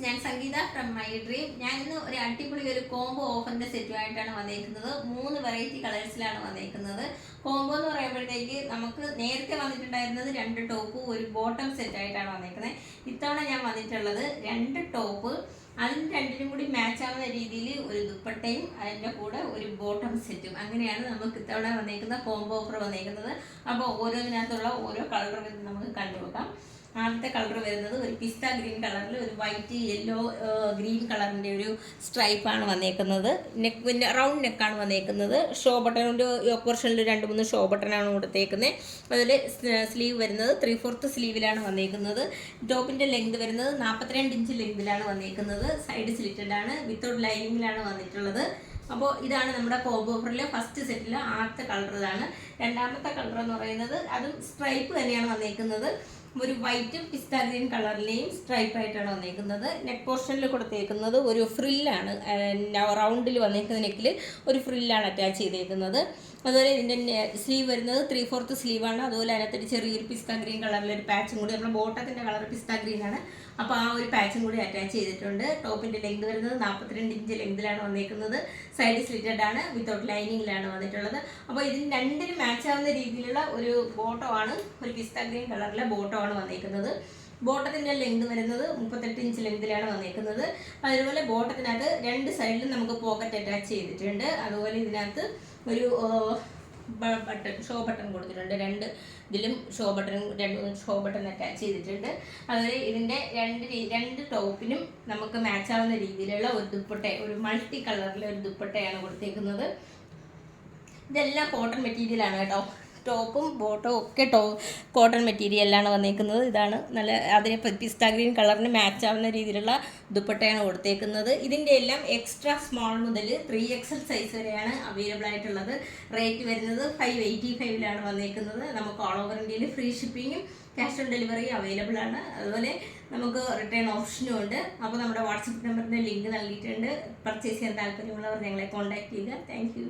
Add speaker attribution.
Speaker 1: ഞാൻ സംഗീത from my dream. ഞാൻ ഇന്ന് ഒരു അടിപൊളി ഒരു കോംബോ ഓഫറിന്റെ സെറ്റുമായിട്ടാണ് വന്നേക്കുന്നത്. 3 വെറൈറ്റി കളേഴ്സിലാണ് വന്നേക്കുന്നത്. കോംബോ എന്ന് പറയുമ്പോഴത്തേക്ക് നമുക്ക് നേരത്തെ വന്നിട്ടുണ്ടായിരുന്നത് 2 ടോപ്പ് ഒരു ബോട്ടം സെറ്റ് ആയിട്ടാണ് വന്നേക്കുന്നത്. ഇത്തവണ ഞാൻ വന്നിട്ടുള്ളത് 2 ടോപ്പ്, അതിന് രണ്ടിനും കൂടി മാച്ച് ആവുന്ന രീതിയിൽ ഒരു ദുപ്പട്ടയും അതിൻ്റെ കൂടെ ഒരു ബോട്ടം സെറ്റും, അങ്ങനെയാണ് നമുക്ക് ഇത്തവണ വന്നേക്കുന്ന കോംബോ ഓഫർ വന്നേക്കുന്നത്. അപ്പോൾ ഓരോന്നിനകത്തുള്ള ഓരോ കളർ നമുക്ക് കണ്ടുവെക്കാം. ആദ്യത്തെ കളർ വരുന്നത് ഒരു പിസ്ത ഗ്രീൻ കളറിൽ ഒരു വൈറ്റ് യെല്ലോ ഗ്രീൻ കളറിൻ്റെ ഒരു സ്ട്രൈപ്പാണ് വന്നേക്കുന്നത്. നെക്ക് റൗണ്ട് നെക്കാണ് വന്നേക്കുന്നത്. ഷോ ബട്ടണിൻ്റെ പോർഷനിൽ 2-3 ഷോ ബട്ടണാണ് കൊടുത്തേക്കുന്നത്. അതിൽ സ്ലീവ് വരുന്നത് 3/4 സ്ലീവിലാണ് വന്നേക്കുന്നത്. ടോപ്പിൻ്റെ ലെങ്ത് വരുന്നത് 42 ഇഞ്ച് ലെങ്തിലാണ് വന്നേക്കുന്നത്. സൈഡ് സ്ലിറ്റഡ് ആണ്, വിത്തൗട്ട് ലൈനിങ്ങിലാണ് വന്നിട്ടുള്ളത്. അപ്പോൾ ഇതാണ് നമ്മുടെ കോംബോ ഓഫറിലെ ഫസ്റ്റ് സെറ്റിൽ ആദ്യത്തെ കളർ. ഇതാണ് രണ്ടാമത്തെ കളർ എന്ന് പറയുന്നത്. അതും സ്ട്രൈപ്പ് തന്നെയാണ് വന്നേക്കുന്നത്. ഒരു വൈറ്റ് പിസ്ത ഗ്രീൻ കളറിലെയും സ്ട്രൈപ്പ് ആയിട്ടാണ് വന്നേക്കുന്നത്. നെക്ക് പോർഷനിൽ കൊടുത്തേക്കുന്നത് ഒരു ഫ്രില്ലാണ്, റൗണ്ടിൽ വന്നേക്കുന്ന നെക്കിൽ ഒരു ഫ്രില്ലാണ് അറ്റാച്ച് ചെയ്തേക്കുന്നത്. അതുപോലെ ഇതിൻ്റെ സ്ലീവ് വരുന്നത് 3/4 സ്ലീവാണ്. അതുപോലെ അതിനകത്തൊരു ചെറിയൊരു പിസ്ത ഗ്രീൻ കളറിലൊരു പാച്ചും കൂടി, നമ്മുടെ ബോട്ടത്തിൻ്റെ കളർ പിസ്ത ഗ്രീൻ ആണ്, അപ്പോൾ ആ ഒരു പാച്ചും കൂടി അറ്റാച്ച് ചെയ്തിട്ടുണ്ട്. ടോപ്പിൻ്റെ ലെങ്ത് വരുന്നത് 42 ഇഞ്ച് ലെങ്തിലാണ് വന്നേക്കുന്നത്. സൈഡ് സ്ലിറ്റഡ് ആണ്, വിത്തൗട്ട് ലൈനിങ്ങിലാണ് വന്നിട്ടുള്ളത്. അപ്പോൾ ഇതിന് രണ്ടിനും മാച്ച് ആവുന്ന രീതിയിലുള്ള ഒരു ബോട്ടമാണ്, ഒരു പിസ്ത ഗ്രീൻ കളറിലെ ബോട്ടമാണ് വന്നേക്കുന്നത്. ബോട്ടത്തിൻ്റെ ലെങ്ത് വരുന്നത് 38 ഇഞ്ച് ലെങ്തിലാണ് വന്നേക്കുന്നത്. അതുപോലെ ബോട്ടത്തിനകത്ത് 2 സൈഡിലും നമുക്ക് പോക്കറ്റ് അറ്റാച്ച് ചെയ്തിട്ടുണ്ട്. അതുപോലെ ഇതിനകത്ത് ഒരു ഷോ ബട്ടൺ കൊടുത്തിട്ടുണ്ട്. 2 ഇതിലും ഷോ ബട്ടൺ അറ്റാച്ച് ചെയ്തിട്ടുണ്ട്. അതുപോലെ ഇതിൻ്റെ രണ്ട് ടോപ്പിനും നമുക്ക് മാച്ച് ആവുന്ന രീതിയിലുള്ള ഒരു ദുപ്പട്ട, ഒരു മൾട്ടി കളറിലെ ഒരു ദുപ്പട്ടയാണ് കൊടുത്തേക്കുന്നത്. ഇതെല്ലാം കോട്ടൺ മെറ്റീരിയലാണ് കേട്ടോ. ടോപ്പും ബോട്ടവും ഒക്കെ കോട്ടൺ മെറ്റീരിയലാണ് വന്നേക്കുന്നത്. ഇതാണ് നല്ല അതിന് പിസ്ത ഗ്രീൻ കളറിന് മാച്ച് ആവുന്ന രീതിയിലുള്ള ദുപ്പട്ടയാണ് കൊടുത്തേക്കുന്നത്. ഇതിൻ്റെ എല്ലാം എക്സ്ട്രാ സ്മോൾ മുതൽ 3XL സൈസ് വരെയാണ് അവൈലബിൾ ആയിട്ടുള്ളത്. റേറ്റ് വരുന്നത് 585 വന്നേക്കുന്നത്. നമുക്ക് ഓൾ ഓവർ ഇന്ത്യയിൽ ഫ്രീ ഷിപ്പിങ്ങും ക്യാഷ് ഓൺ ഡെലിവറി അവൈലബിൾ ആണ്. അതുപോലെ നമുക്ക് റിട്ടേൺ ഓപ്ഷനും ഉണ്ട്. അപ്പോൾ നമ്മുടെ വാട്സപ്പ് നമ്പറിൻ്റെ ലിങ്ക് നൽകിയിട്ടുണ്ട്. പർച്ചേസ് ചെയ്യാൻ താല്പര്യമുള്ളവർ ഞങ്ങളെ കോൺടാക്ട് ചെയ്യുക. താങ്ക്